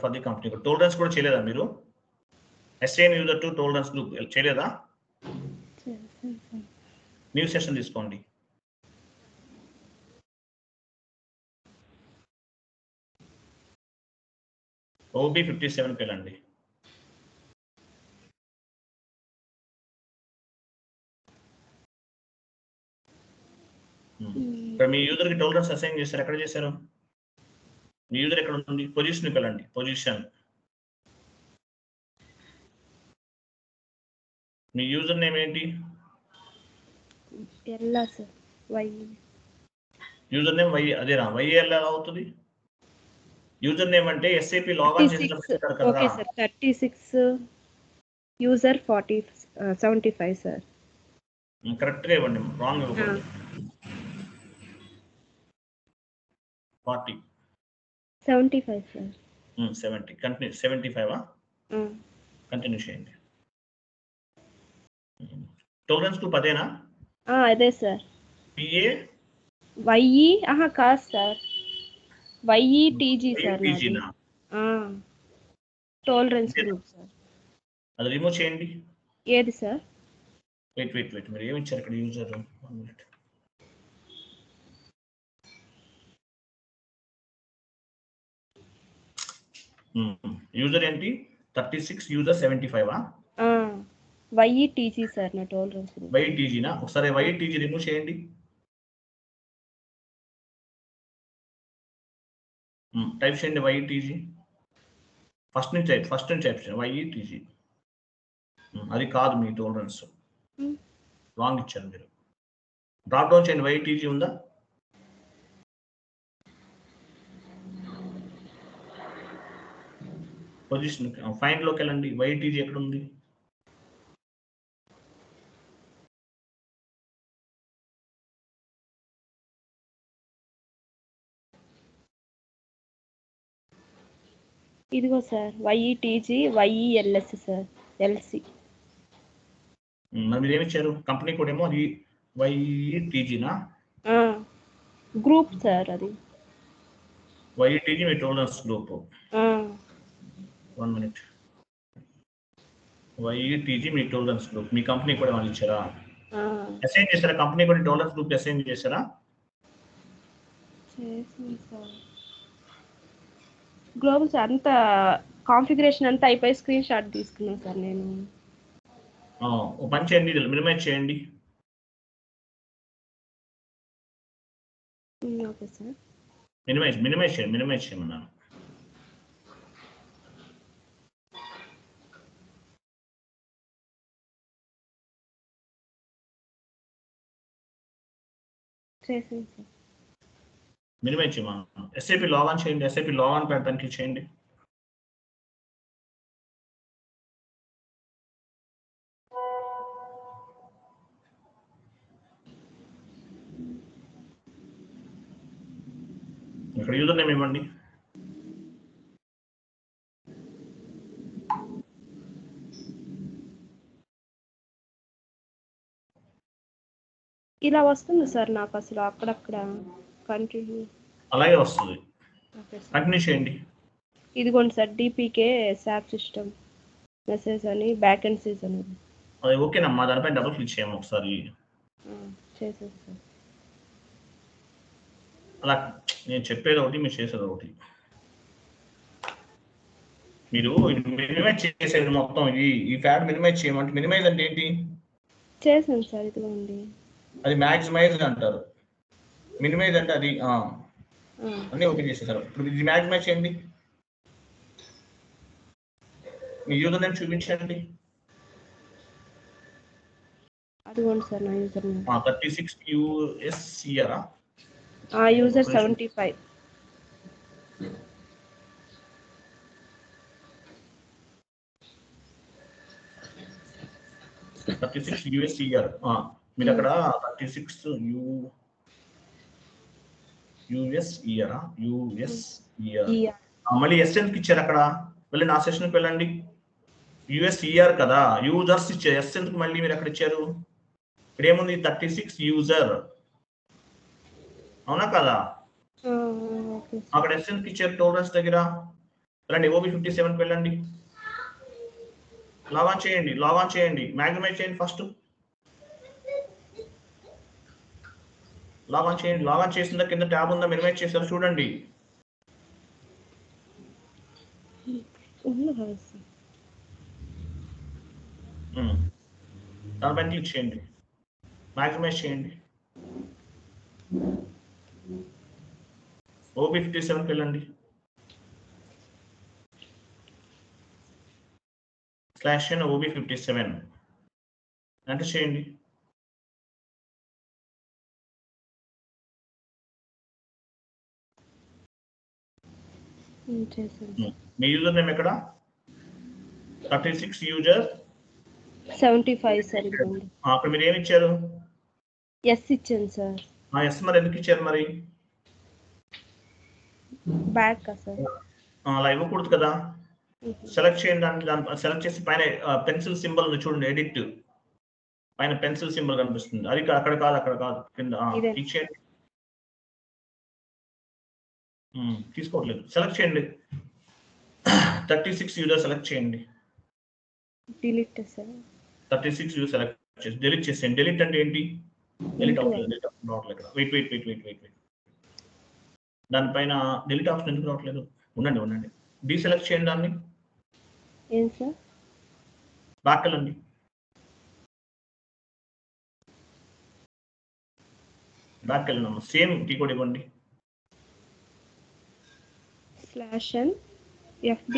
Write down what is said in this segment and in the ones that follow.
For the company. Tolerance కూడా చేయలేదా మీరు? Assign user to tolerance group చేయలేదా? న్యూ సెషన్ తీసుకోండి. OB 57కి వెళ్ళండి. ఇక్కడ మీ యూజర్కి టోలరెన్స్ అసైన్ చేశారు. ఎక్కడ చేశారు? మీ యూజర్ ఎక్కడ ఉంది? పొజిషన్కి వెళ్ళండి. పొజిషన్. మీ యూజర్ నేమ్ ఏంటి? User name Y. అదేనా వైఎల్ ఎలా అవుతుంది? యూజర్ నేమ్ అంటే SAP లాగిన్ చేసినప్పుడు కదా. Okay sir 36 user 75 sir. Correct గా ఇవ్వండి, రాంగ్ ఇవ్వకూడదు. 40 75 సార్. 70 కంటిన్యూ. 75 కంటిన్యూ చేయండి. టోలరెన్స్ గ్రూప్ అదేనా? అదే సార్. PA YE కాదు sir, YETG sir. Tolerance group sir. అది రిమూవ్ చేయండి. ఏది సార్? వెయిట్ మీరు ఏమి ఇచ్చారు ఇక్కడ? User 1 minute. యూజర్ ఏంటి? 36 యూజర్ 75 YETG సార్ నా టోలరెన్స్ గ్రూప్. YETG నా? ఒకసారి YETG రిమూవ్ చేయండి. టైప్ చేయండి YETG. ఫస్ట్ నుంచి టైప్ చేయండి YETG. అది కాదు మీ టోలరెన్స్, రాంగ్ ఇచ్చారు మీరు. డ్రాప్ డౌన్ చేయండి. YETG ఉందా? పొజిషన్ ఫైండ్ లోకి వెళ్ళండి. YETG ఎక్కడ ఉంది? ఇదిగో sir YETG YELS sir. LC. మరి మీరు ఏమి ఇచ్చారు? కంపెనీ కోడ్ ఏమో అది YETG నా? గ్రూప్ సార్ అది. YETG మీ టోలరెన్స్ గ్రూప్. 1 మినిట్. YETG మీ టోలరెన్స్ గ్రూప్. మీ కంపెనీ కూడా వాళ్ళు ఇచ్చారా? అసైన్ చేశారా? కంపెనీ కూడా టోలరెన్స్ గ్రూప్ అసైన్ చేశారా? గ్లోబల్ సార్ అంతా కాన్ఫిగరేషన్ అంతా అయిపోయి స్క్రీన్ షాట్ తీసుకున్నాను సార్ నేను. ఓ పని చేయండి, మినిమైజ్ చేయండి. Okay sir. మినిమైజ్ చేయమన్నాను. చేసాను సార్. మినిమైజ్ చేయమన్నాను. SAP లాగిన్ చేయండి. SAP లాగిన్ పైన క్లిక్ చేయండి. ఇక్కడ యూజర్ నేమ్ ఇవ్వండి. ఇలా వస్తుంది సార్ నాకు అసలు అక్కడక్కడ కంటిన్యూ. అలాగే వస్తుంది. కంటిన్యూ చేయండి. ఇదిగోండి sir DPK SAP system message అని బ్యాక్ ఎండ్ సీజన్. అది ఓకేనమ్మా, దానిపైన డబుల్ క్లిక్ చేయము ఒకసారి. చేసేది సార్. అలా నేను చెప్పేది ఒకటి, మీరు చేసేది ఒకటి. మీరు మినిమైజ్ చేసేది మొత్తం ఈ ఫ్యాడ్ మినిమైజ్ చేయమంటే, మినిమైజ్ అంటే ఏంటి? చేసాను సార్. ఇదిగోండి అది మ్యాక్సిమైజ్ అంటారు. మినిమైజ్ అంటే అది అన్నీ ఓకే చేసేసారు. ఇప్పుడు ఇది మ్యాక్సిమైజ్ చేయండి. మీ యూజర్ నేమ్ చూపించండి. అదిగోండి సార్ నా user name. 36 USCR user 75. USCR. మీరు అక్కడ 36 USER. మళ్ళీ ఎస్ ఎందుకు ఇచ్చారు అక్కడ? మళ్ళీ నా సెషన్కి వెళ్ళండి. USER కదా, యూజర్స్ ఇచ్చారు. ఎస్ ఎందుకు మళ్ళీ మీరు అక్కడ ఇచ్చారు? ఇక్కడ ఏముంది? 36 యూజర్, అవునా కదా? అక్కడ ఎస్ ఎందుకు ఇచ్చారు టోలరెన్స్ దగ్గర? రండి OB57కి వెళ్ళండి. లాగాన్ చేయండి, మ్యాగ్నిమైజ్ చేయండి ఫస్ట్. లాగాన్ చేయండి, లాగాన్ చేసిందా కింద ట్యాబ్ ఉందా, మినిమైజ్ చేశారు చూడండి. దానిపైన క్లిక్ చేయండి, మ్యాగ్నిమైజ్ చేయండి. OB57కి వెళ్ళండి. /n OB57 ఎంటర్ చేయండి. మీ యూజర్ నేమ్ ఎక్కడ? 36 యూజర్ 75 సార్. అక్కడ మీరు ఏమి ఇచ్చారు? ఎస్ ఇచ్చాను సార్. ఎస్ మరి ఎందుకు ఇచ్చారు మరి? Back sir. అలా ఇవ్వకూడదు కదా. సెలెక్ట్ చేయండి, దాన్ని సెలెక్ట్ చేసి పైన పెన్సిల్ సింబల్ ఉంది చూడండి, ఎడిట్ పైన పెన్సిల్ సింబల్ కనిపిస్తుంది, అది అక్కడ కాదు కింద క్లిక్ చేయండి. తీసుకోవట్లేదు, సెలెక్ట్ చేయండి. 36 యూజర్ సెలెక్ట్ చేయండి. Delete sir. 36 యూజర్ సెలెక్ట్ చేసి డిలీట్ చేసేయండి. డిలీట్ అంటే ఏంటి? డిలీట్ అవ్వట్లేదు ఇక్కడ. వెయిట్. దానిపైన డిలీట్ ఆప్షన్ ఎందుకు రావట్లేదు? ఉండండి. డీసెలెక్ట్ చేయండి దాన్ని. ఏం సార్? బ్యాక్ వెళ్ళండి. బ్యాక్ వెళ్ళండి, సేమ్ కీ కోడ్ ఇవ్వండి. /n FB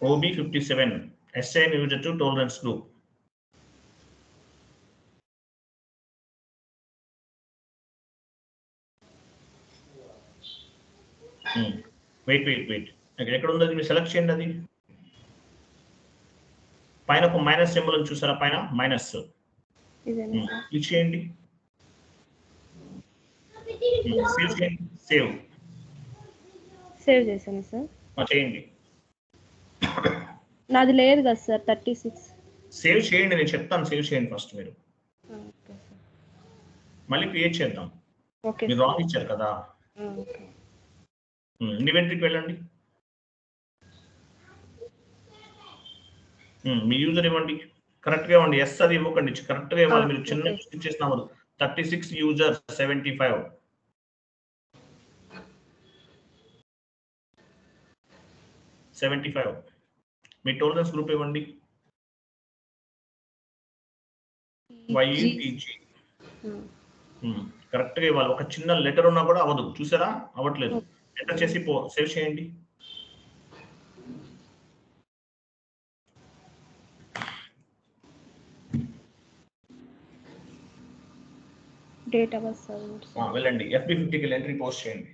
OB57 assign user to tolerance group. Wait. ఎక్కడ ఉంది అది? మీరు సెలెక్ట్ చేయండి. అది పైన ఒక మైనస్ సింబల్ చూసారా? పైన మైనస్ క్లిక్ చేయండి. సేవ్ చేశాను సార్. చేయండి. నాది లేదు కదా సార్ 36. సేవ్ చేయండి, నేను చెప్తాను. సేవ్ చేయండి ఫస్ట్ మీరు. మళ్ళీ క్రియేట్ చేద్దాం. మీరు రాంగ్ ఇచ్చారు కదా. ఇన్వెంటరీకి వెళ్ళండి. మీ యూజర్ ఇవ్వండి, కరెక్ట్గా ఇవ్వండి. ఎస్ అది ఇవ్వకండి, కరెక్ట్గా ఇవ్వాలి. మీరు చిన్న మిస్టేక్ చేసినారు. 36 యూజర్ 75. మీ టోలరెన్స్ గ్రూప్ ఇవ్వండి. YETG కరెక్ట్గా ఇవ్వాలి. ఒక చిన్న లెటర్ ఉన్నా కూడా అవ్వదు, చూసారా? అవ్వట్లేదు. ఎంటర్ చేసి సేవ్ చేయండి. డేటా బస్ వెళ్ళండి, FB50కి వెళ్ళి ఎంట్రీ పోస్ట్ చేయండి.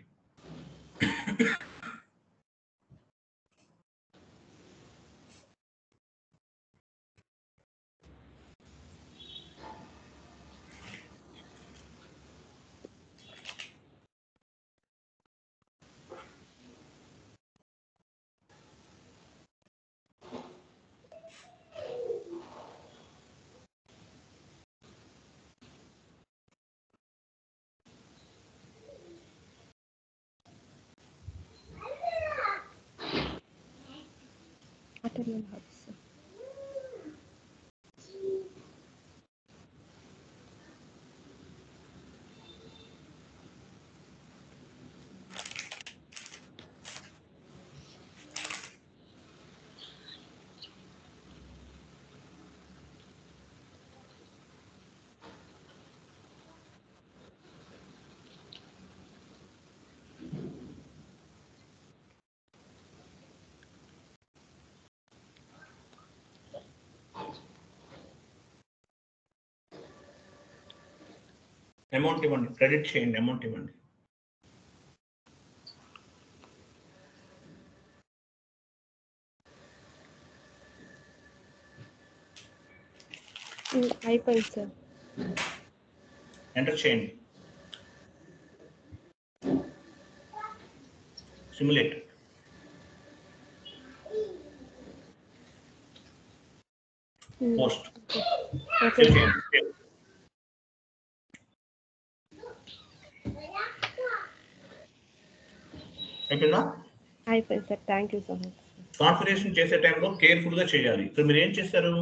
అమౌంట్ ఇవ్వండి, క్రెడిట్ చేయండి, అమౌంట్ ఇవ్వండి. అయిపోయింది సార్. ఎంటర్ చేయండి. సిమ్యులేట్. పోస్ట్. అయిపోయిందా? అయిపోయింది sir. Thank you so much. Configuration చేసే టైంలో కేర్ఫుల్గా చేయాలి. ఇప్పుడు మీరు ఏం చేశారు,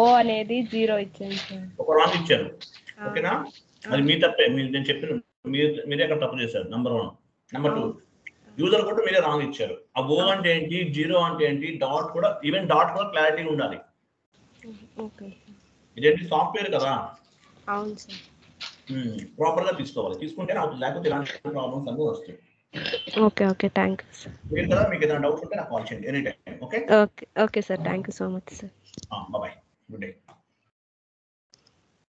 ఓ అనేది 0 ఇచ్చాను సార్. ఒక రాంగ్ ఇచ్చారు. ఓకేనా, అది మీ తప్పే. నేను చెప్పిన మీరే అక్కడ తప్పు చేశారు. నెంబర్ 1. నెంబర్ 2, యూజర్ కూడా మీరే రాంగ్ ఇచ్చారు. ఆ ఓ అంటే ఏంటి, 0 అంటే ఏంటి, డాట్ కూడా, ఈవెన్ డాట్ కూడా క్లారిటీగా ఉండాలి. ఇదేంటి సాఫ్ట్వేర్ కదా. అవును సార్. ప్రాపర్ గా తీసుకోవాలి, తీసుకుంటే లేకపోతే ఇలాంటి ప్రాబ్లమ్స్ అన్నీ వస్తాయి. Okay thank you sir. మీరు కదా, మీకు ఏదైనా డౌట్స్ ఉంటే నాకు కాల్ చేయండి any time. Okay okay sir, thank you so much sir. Bye, good day.